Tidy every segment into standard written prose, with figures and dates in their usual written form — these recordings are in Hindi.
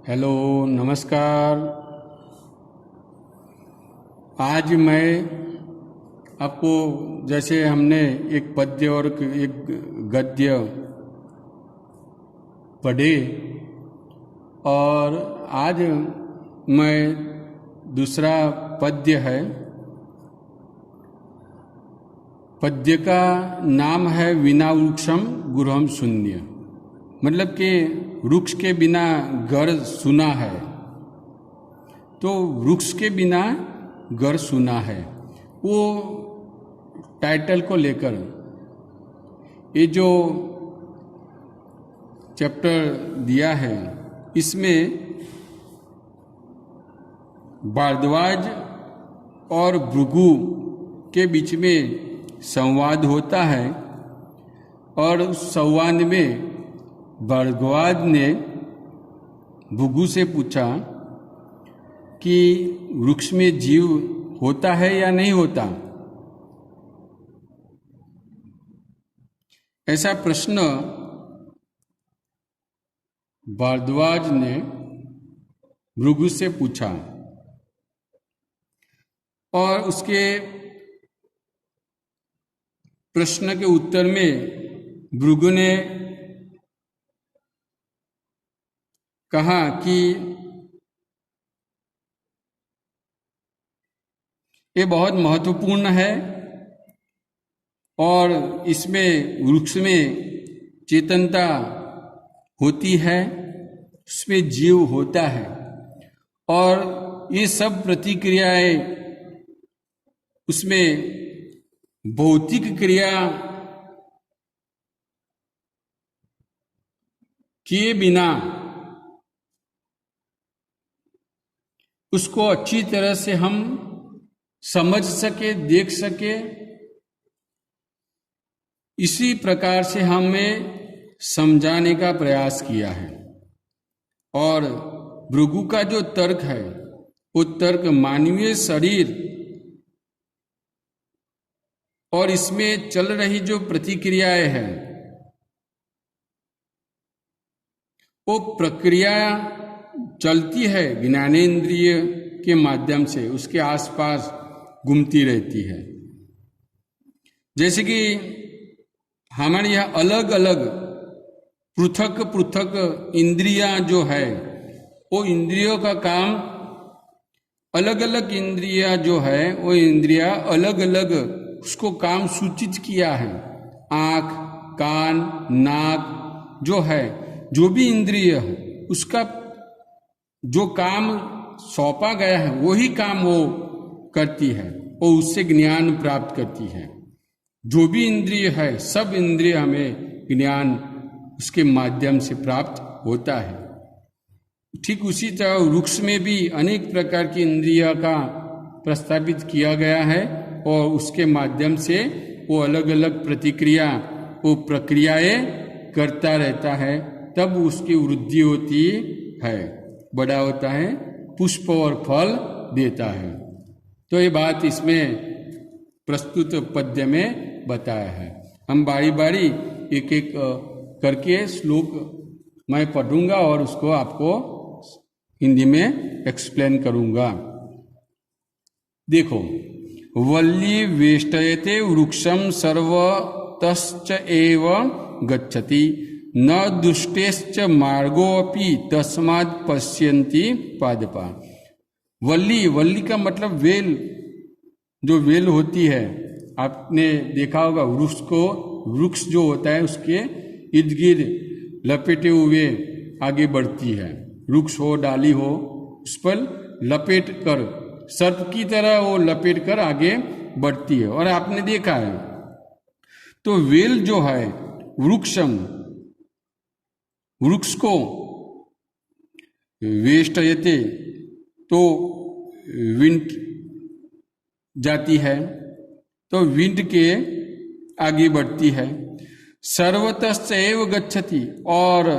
हेलो, नमस्कार। आज मैं आपको, जैसे हमने एक पद्य और एक गद्य पढ़े, और आज मैं दूसरा पद्य है। पद्य का नाम है विना वृक्षम गृहम शून्य, मतलब कि वृक्ष के बिना घर सूना है। तो वृक्ष के बिना घर सूना है, वो टाइटल को लेकर ये जो चैप्टर दिया है, इसमें भारद्वाज और भृगु के बीच में संवाद होता है, और उस संवाद में भारद्वाज ने भृगु से पूछा कि वृक्ष में जीव होता है या नहीं होता। ऐसा प्रश्न भारद्वाज ने भृगु से पूछा, और उसके प्रश्न के उत्तर में भृगु ने कहा कि ये बहुत महत्वपूर्ण है, और इसमें वृक्ष में चेतनता होती है, उसमें जीव होता है, और ये सब प्रतिक्रियाएं उसमें भौतिक क्रिया किए बिना उसको अच्छी तरह से हम समझ सके, देख सके, इसी प्रकार से हमें समझाने का प्रयास किया है। और भृगु का जो तर्क है, वो तर्क मानवीय शरीर और इसमें चल रही जो प्रतिक्रियाएं हैं, वो प्रक्रिया चलती है ज्ञानेंद्रिय के माध्यम से, उसके आसपास घूमती रहती है। जैसे कि हमारे यहाँ अलग अलग पृथक पृथक इंद्रियां जो है, वो इंद्रियों का काम, अलग अलग इंद्रियां जो है, वो इंद्रियां अलग अलग उसको काम सूचित किया है। आँख, कान, नाक जो है, जो भी इंद्रिय है, उसका जो काम सौंपा गया है वही काम वो करती है, और उससे ज्ञान प्राप्त करती है। जो भी इंद्रिय है, सब इंद्रिय हमें ज्ञान उसके माध्यम से प्राप्त होता है। ठीक उसी तरह वृक्ष में भी अनेक प्रकार की इंद्रियों का प्रस्तावित किया गया है, और उसके माध्यम से वो अलग अलग प्रतिक्रिया, वो प्रक्रियाएं करता रहता है, तब उसकी वृद्धि होती है, बड़ा होता है, पुष्प और फल देता है। तो ये बात इसमें प्रस्तुत पद्य में बताया है। हम बारी बारी एक एक करके श्लोक मैं पढ़ूंगा और उसको आपको हिंदी में एक्सप्लेन करूंगा। देखो, वल्ली वेष्टयते वृक्षम सर्वतश्च एव गच्छति, न दुष्टेश्च मार्गोऽपि तस्मात् पश्यन्ति पादपा। वल्ली, वल्ली का मतलब वेल, जो वेल होती है, आपने देखा होगा वृक्ष को, वृक्ष जो होता है उसके इर्द गिर्द लपेटे हुए आगे बढ़ती है। वृक्ष हो, डाली हो, उस पर लपेट कर, सर्प की तरह वो लपेट कर आगे बढ़ती है। और आपने देखा है, तो वेल जो है, वृक्षम, वृक्ष को वेष्टयते तो विंट जाती है, तो विंट के आगे बढ़ती है। सर्वतश्च एव गच्छति, और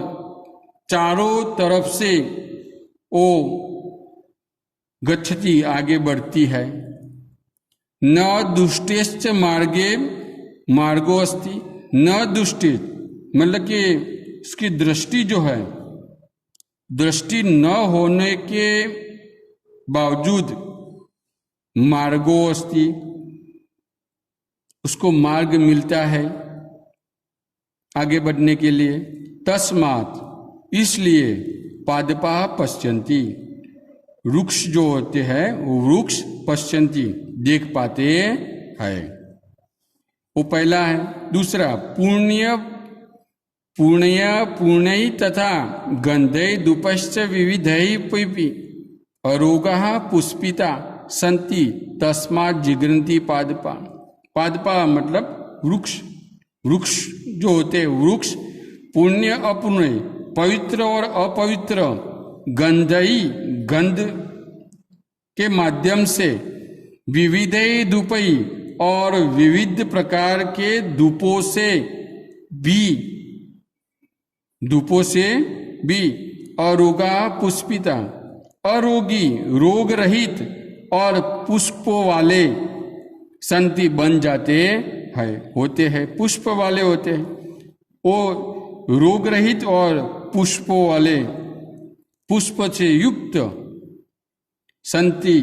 चारों तरफ से वो गच्छति आगे बढ़ती है। न दुष्टेश्च मार्गे मार्गो अस्ति, न दुष्टे मतलब कि उसकी दृष्टि जो है, दृष्टि न होने के बावजूद मार्गो अस्ति, उसको मार्ग मिलता है आगे बढ़ने के लिए। तस्मात्, इसलिए पादपा पश्यन्ति, वृक्ष जो होते हैं वो वृक्ष पश्यन्ति, देख पाते हैं। वो पहला है। दूसरा, पूर्णय तथा गंधै दुपश्च विविधै पिपि अरोगाः पुष्पिता संति तस्मात् जिगृन्ति पादपा। पादपा मतलब वृक्ष। वृक्ष जो होते हैं वृक्ष पुण्य अपुण्य, पवित्र और अपवित्र, गंधई गंध के माध्यम से, विविधै धूपई और विविध प्रकार के धूपों से भी अरोगा पुष्पिता, अरोगी रोग रहित और पुष्पों वाले संति बन जाते हैं, होते हैं, पुष्प वाले होते हैं। वो रोग रहित और पुष्पों वाले, पुष्प से युक्त संति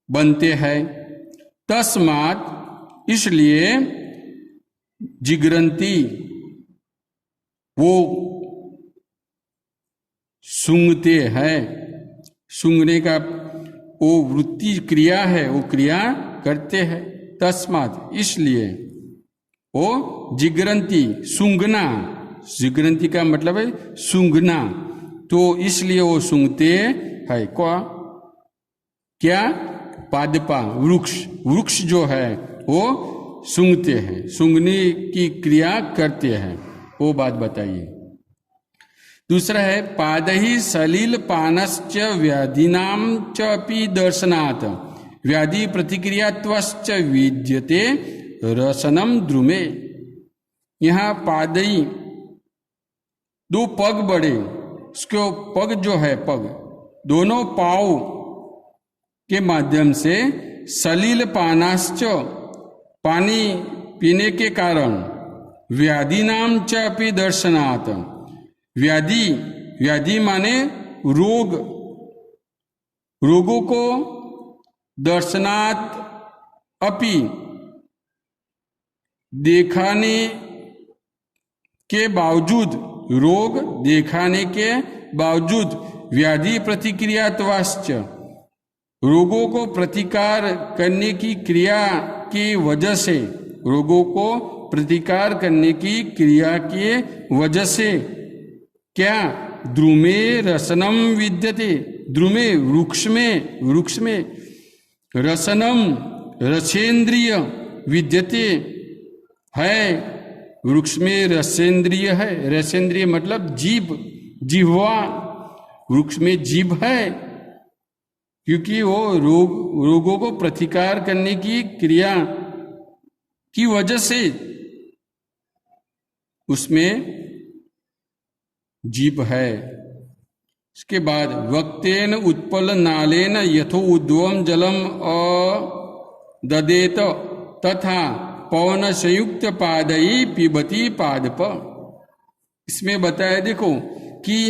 बनते हैं। तस्मात्, इसलिए जिगरंती, वो सूंघते हैं। सूंघने का वो वृत्ति क्रिया है, वो क्रिया करते हैं। तस्मात्, इसलिए वो जिगरंती, सूंघना, जिगरंती का मतलब है सूंघना, तो इसलिए वो सूंघते हैं। क्या? पादपा, वृक्ष। वृक्ष जो है वो सूंघते हैं, सूंघने की क्रिया करते हैं, वो बात बताइए। दूसरा है, पादहि सलिल पानश्च व्याधिनाम च अपि दर्शनात् व्याधि प्रतिक्रियात्वश्च विद्यते रसनम द्रुमे। यहाँ पादई, दो पग बड़े, उसको पग जो है, पग दोनों पाँव के माध्यम से सलिल पानाश्च, पानी पीने के कारण, व्याधि नाम च अपि दर्शनात्, व्याधि माने रोग, रोगों को दर्शनात् अपि दिखाने के बावजूद, रोग दिखाने के बावजूद, व्याधि प्रतिक्रियात्वाश्च, रोगों को प्रतिकार करने की क्रिया की वजह से, रोगों को प्रतिकार करने की क्रिया की वजह से, क्या? द्रुमे रसनम विद्यते, द्रुमे वृक्ष में रसनम रसेंद्रिय विद्यते है, वृक्ष में रसेंद्रिय है। रसेंद्रिय मतलब जीभ, जिह्वा, वृक्ष में जीभ है, क्योंकि वो रोगों को प्रतिकार करने की क्रिया की वजह से उसमें जीभ है। इसके बाद, वक्तेन उत्पल नालेन यथो उद्वम जलम ददेत तथा पवन संयुक्त पादई पिबती पादप। इसमें बताया देखो कि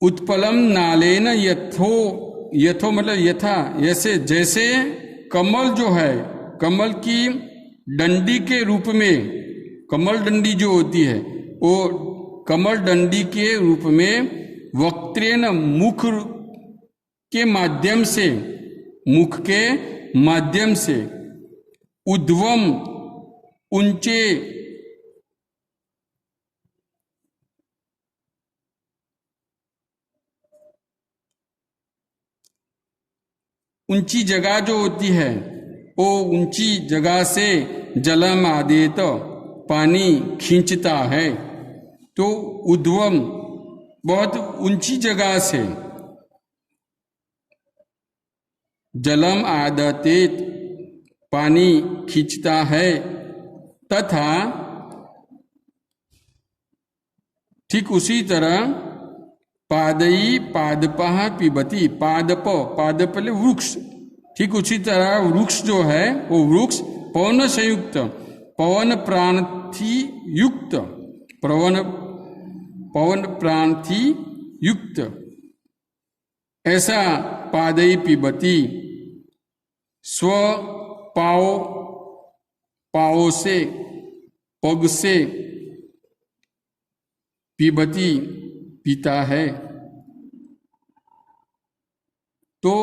उत्पलम नालेन यथो मतलब यथा, जैसे कमल जो है, कमल की डंडी के रूप में, कमल डंडी जो होती है वो कमल डंडी के रूप में वक्त्रेन, मुख के माध्यम से, मुख के माध्यम से, उद्वम ऊंचे, ऊंची जगह जो होती है वो ऊंची जगह से जलम आदेत, पानी खींचता है। तो उद्वम बहुत ऊंची जगह से, जलम आदतेत पानी खींचता है, तथा ठीक उसी तरह पादई पादपः पिबती, पादप वृक्ष, ठीक उसी तरह वृक्ष जो है वो वृक्ष पवन संयुक्त, पवन प्राणथी युक्त, पवन पवन प्राण थी युक्त, ऐसा पादई पिबती, स्व पाओ से, पग से, पिबती पीता है। तो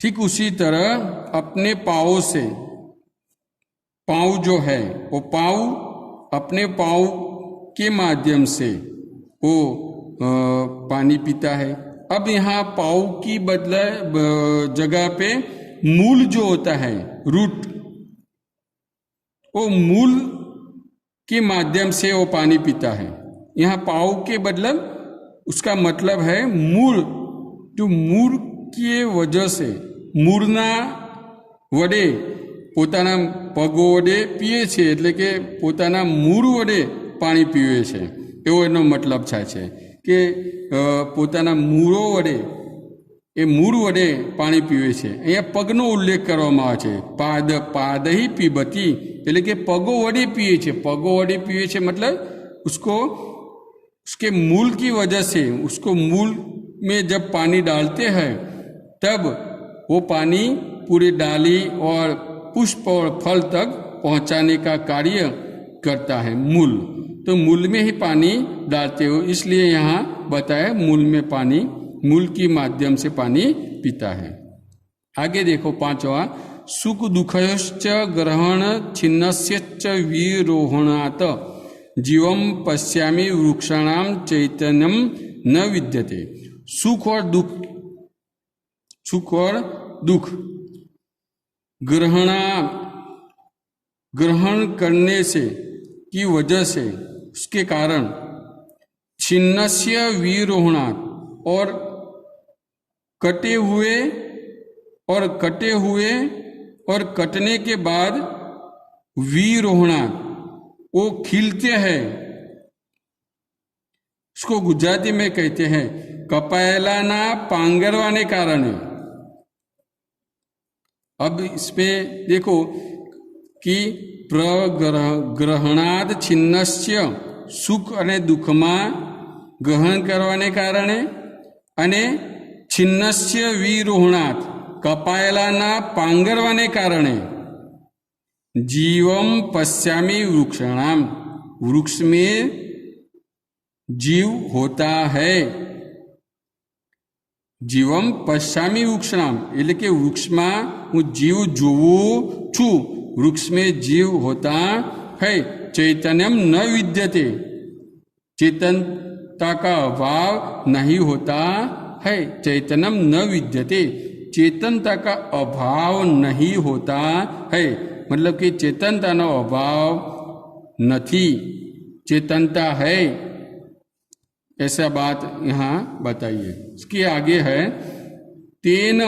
ठीक उसी तरह अपने पाँव से, पाँव जो है वो पाँव अपने पाँव के माध्यम से वो पानी पीता है। अब यहाँ पाँव की बदले जगह पे मूल जो होता है, रूट, वो मूल के माध्यम से वो पानी पीता है। यहाँ पाँव के मतलब उसका मतलब है मूल, जो मूल की वजह से મૂળના વડે પોતાના પગો વડે પીએ છે, એટલે કે પોતાના મૂળ વડે પાણી પીવે છે, એવો એનો મતલબ થાય છે કે પોતાના મૂળો વડે, એ મૂળ વડે પાણી પીવે છે। અહીંયા પગનો ઉલ્લેખ કરવામાં આવે છે, પાદહી પીબતી, એટલે કે પગો વડે પીએ છે। પગો વડે पीए છે मतलब उसको उसके मूल की वजह से, उसको मूल में जब पानी डालते हैं तब वो पानी पूरी डाली और पुष्प और फल तक पहुंचाने का कार्य करता है मूल। तो मूल में ही पानी डालते हो, इसलिए यहाँ बताया मूल में पानी, मूल की माध्यम से पानी पीता है। आगे देखो पांचवा, सुख दुखश्च ग्रहण छिन्नस्यच्च विरोहणात् जीवम पश्यामि वृक्षाणाम चैतन्यम न विद्यते। सुख और दुख, सुख और दुख ग्रहण करने से की वजह से, उसके कारण छिन्नस्य विरोहणात्, और कटे हुए और कटने के बाद विरोहणात्, वो खिलते हैं। उसको गुजराती में कहते हैं कपायलाना पांगरवाने कारण। अब इसमें देखो कि પ્રગ્રહણાદ છિન્નસ્ય, સુખ અને દુઃખમાં ગ્રહણ કરવાને કારણે, અને છિન્નસ્ય વિરોહણાત, કપાયેલાના પાંગરવાને કારણે, जीवम पश्यामि वृक्षाणाम, वृक्ष में जीव होता है। जीवम पश्यामि वृक्षाणाम એટલે કે વૃક્ષમાં હું જીવ જોઉં છું, वृक्ष में जीव होता है। चैतन्यम न विद्यते, चेतनता का अभाव नहीं होता है। चैतन्यम न विद्यते, चेतनता का अभाव नहीं होता है, मतलब कि चेतनता नो अभाव नहीं, चेतनता है, ऐसा बात यहाँ बताइए। इसके आगे है तेन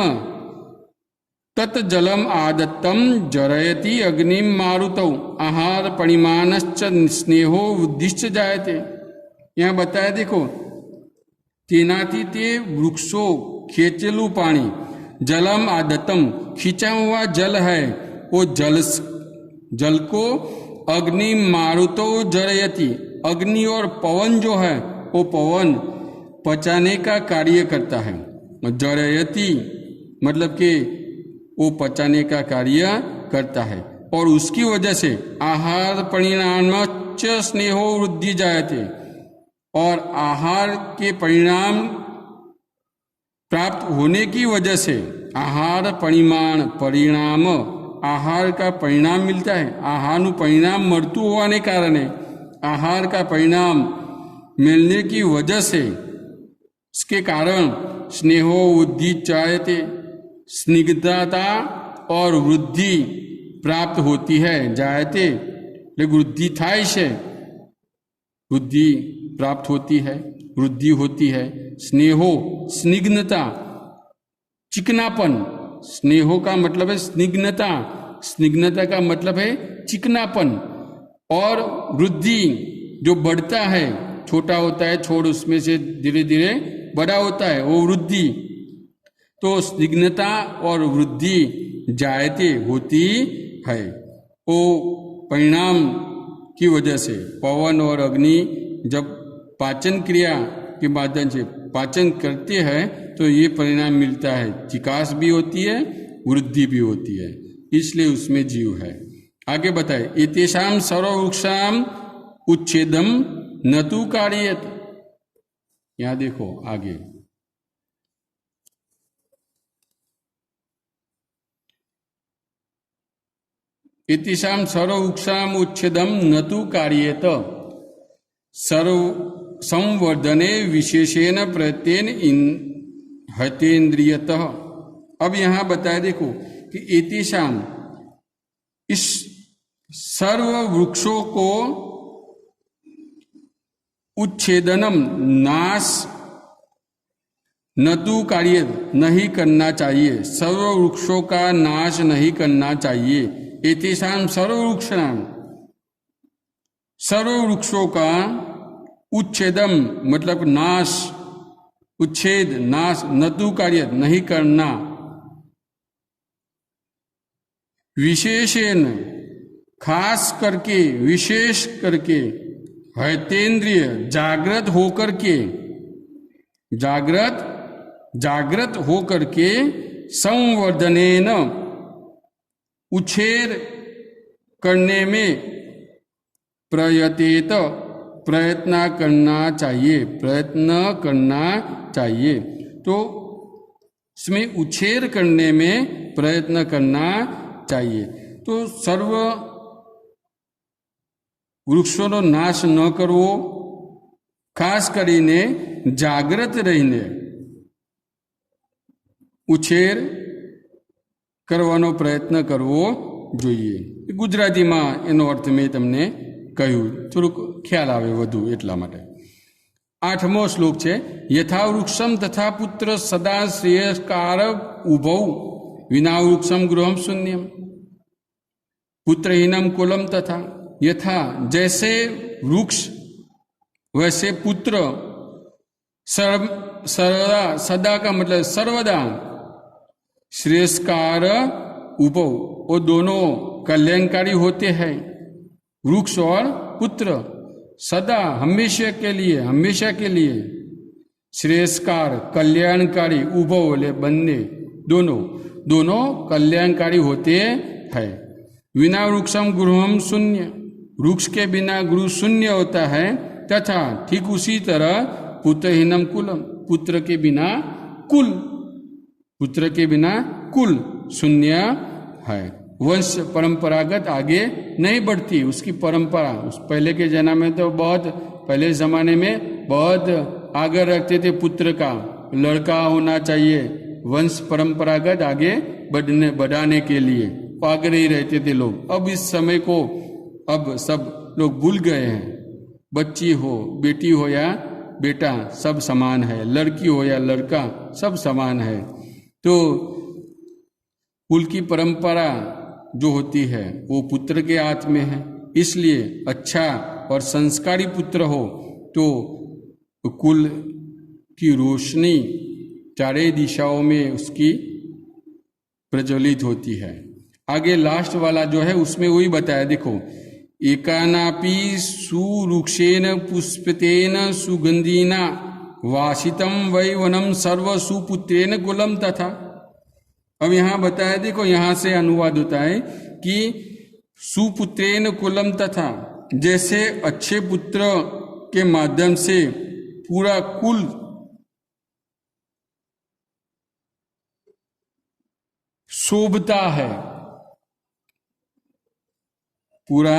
तत् जलम आदत्तम जरयति अग्निम मारुतौ आहार परिमाणश्च स्नेहो वृद्धिश्च जायते। यहाँ बताया देखो, तेनाती ते वृक्षों खेचेलू पानी, जलम आदत्तम खींचा हुआ जल है, वो जल को अग्नि मारुतो जरयति, अग्नि और पवन जो है वो पवन पचाने का कार्य करता है। जरयति मतलब कि वो पचाने का कार्य करता है, और उसकी वजह से आहार परिणामश्च स्नेहो वृद्धि जायते, और आहार के परिणाम प्राप्त होने की वजह से, आहार परिणाम आहार का परिणाम मिलता है, आहार परिणाम मृत्यु होने कारण है, आहार का परिणाम मिलने की वजह से, इसके कारण स्नेहो वृद्धि चाहते, स्निग्धता और वृद्धि प्राप्त होती है। जायते वृद्धि थाय से, वृद्धि प्राप्त होती है, वृद्धि होती है। स्नेहो स्निग्धता, चिकनापन, स्नेहो का मतलब है स्निग्धता, स्निग्धता का मतलब है चिकनापन, और वृद्धि जो बढ़ता है, छोटा होता है छोड़, उसमें से धीरे धीरे बड़ा होता है, वो वृद्धि। तो स्निग्धता और वृद्धि जायते होती है, वो परिणाम की वजह से। पवन और अग्नि जब पाचन क्रिया के माध्यम से पाचन करते हैं तो ये परिणाम मिलता है, विकास भी होती है, वृद्धि भी होती है, इसलिए उसमें जीव है। आगे बताए, एतेषां सर्ववृक्षाणां उच्छेदम न तु कार्येत। यहां देखो आगे, एतेषां सर्ववृक्षाणां उच्छेदम न तु कार्येत सर्व संवर्धने विशेषेण प्रत्येन हतेन्द्रियतः। अब यहां बताया देखो कि एतेषां, इस सर्व वृक्षों को उच्छेदनम, नाश, न तु कार्य, नहीं करना चाहिए, सर्व वृक्षों का नाश नहीं करना चाहिए। एतेषां सर्ववृक्षाणां, सर्व वृक्षों का उच्छेदम मतलब नाश, उच्छेद, नाश, न तु कार्य, नहीं करना, विशेषेण, खास करके, विशेष करके, हतेन्द्रिय, जागृत होकर के, जागृत होकर के, संवर्धनेन, उछेर करने में, प्रयतेत, प्रयत्न करना चाहिए, प्रयत्न करना चाहिए। तो इसमें उछेर करने में प्रयत्न करना चाहिए। तो सर्व वृक्षों नाश न करवो, खास કરીને जागृत રહીને ઉછેર કરવાનો પ્રયત્ન કરવો જોઈએ। ગુજરાતીમાં એનો અર્થ મેં તમને કહ્યું, થોડુંક ખ્યાલ આવે વધુ એટલા માટે। 8મો શ્લોક છે, યથા વૃક્ષમ તથા પુત્ર સદા શ્રેયસ્કાર ઉભૌ વિના વૃક્ષમ ગૃહમ શૂન્યમ पुत्रहीनम कुलम तथा। यथा, जैसे वृक्ष वैसे पुत्र, सर्वदा, सदा का मतलब सर्वदा, श्रेयस्कार उपो, वो दोनों कल्याणकारी होते हैं, वृक्ष और पुत्र, सदा, हमेशा के लिए श्रेयस्कार, कल्याणकारी, उभो बोले बन्ने, दोनों कल्याणकारी होते हैं। विना वृक्षम गृहम शून्य, वृक्ष के बिना गृह शून्य होता है। तथा ठीक उसी तरह पुत्रहीनम कुलम, पुत्र के बिना कुल शून्य है। वंश परंपरागत आगे नहीं बढ़ती, उसकी परंपरा, उस पहले के जन्म में तो बहुत, पहले जमाने में बहुत आगे रखते थे पुत्र का, लड़का होना चाहिए, वंश परंपरागत आगे बढ़ाने के लिए आगे नहीं रहते थे लोग। अब इस समय को अब सब लोग भूल गए हैं, बच्ची हो, बेटी हो या बेटा, सब समान है, लड़की हो या लड़का, सब समान है। तो कुल की परंपरा जो होती है वो पुत्र के हाथ में है, इसलिए अच्छा और संस्कारी पुत्र हो तो कुल की रोशनी चारे दिशाओं में उसकी प्रज्वलित होती है। आगे लास्ट वाला जो है उसमें वही बताया, देखो, एकानापि सुवृक्षेण पुष्पितेन सुगंधीना वासितम वै वनम सर्व सुपुत्रेण कुलम तथा। अब यहाँ बताया, देखो यहाँ से अनुवाद होता है कि सुपुत्रेण कुलम तथा, जैसे अच्छे पुत्र के माध्यम से पूरा कुल शोभता है, पूरा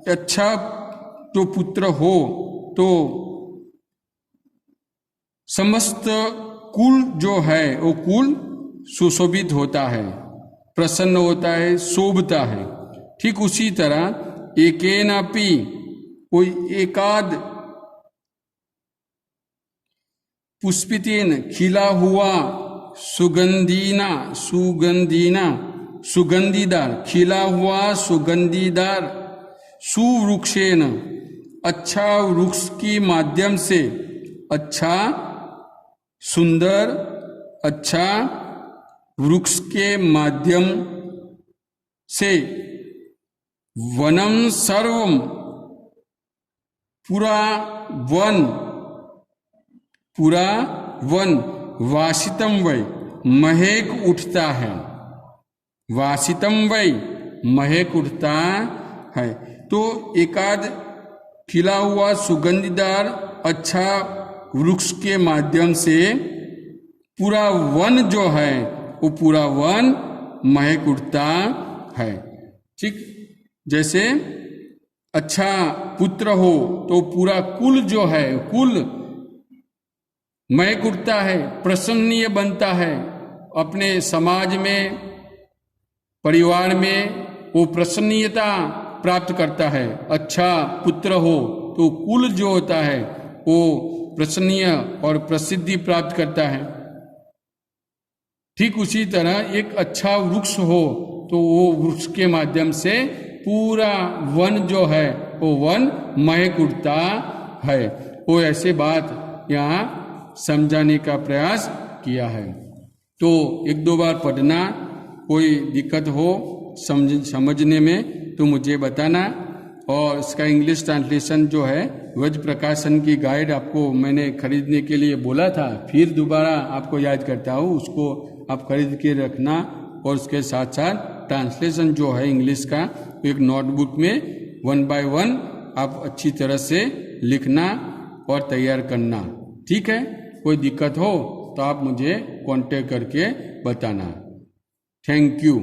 अच्छा तो पुत्र हो तो समस्त कुल जो है वो कुल सुशोभित होता है, प्रसन्न होता है, शोभता है। ठीक उसी तरह एकेनापि, कोई एकाद, पुष्पितेन, खिला हुआ, सुगंधीदार, खिला हुआ सुगंधीदार, सुवृक्षेन, अच्छा वृक्ष की माध्यम से, अच्छा सुंदर, अच्छा वृक्ष के माध्यम से, वनम सर्वम, पूरा वन, पूरा वन, वासितम वै, महक उठता है, वासितम वै, महक उठता है। तो एकाध खिला हुआ सुगंधीदार अच्छा वृक्ष के माध्यम से पूरा वन जो है वो पूरा वन महक उठता है। ठीक, जैसे अच्छा पुत्र हो तो पूरा कुल जो है, कुल महक उठता है, प्रशंसनीय बनता है, अपने समाज में, परिवार में वो प्रसन्नता प्राप्त करता है। अच्छा पुत्र हो तो कुल जो होता है वो प्रसन्नीय और प्रसिद्धि प्राप्त करता है। ठीक उसी तरह एक अच्छा वृक्ष हो तो वो वृक्ष के माध्यम से पूरा वन जो है वो वन महक उठता है। वो ऐसे बात यहाँ समझाने का प्रयास किया है। तो एक दो बार पढ़ना, कोई दिक्कत हो समझने में तो मुझे बताना। और इसका इंग्लिश ट्रांसलेशन जो है वज्र प्रकाशन की गाइड आपको मैंने खरीदने के लिए बोला था, फिर दोबारा आपको याद करता हूँ, उसको आप खरीद के रखना। और उसके साथ साथ ट्रांसलेशन जो है इंग्लिश का एक नोटबुक में 1 by 1 आप अच्छी तरह से लिखना और तैयार करना। ठीक है, कोई दिक्कत हो तो आप मुझे कांटेक्ट करके बताना। Thank you.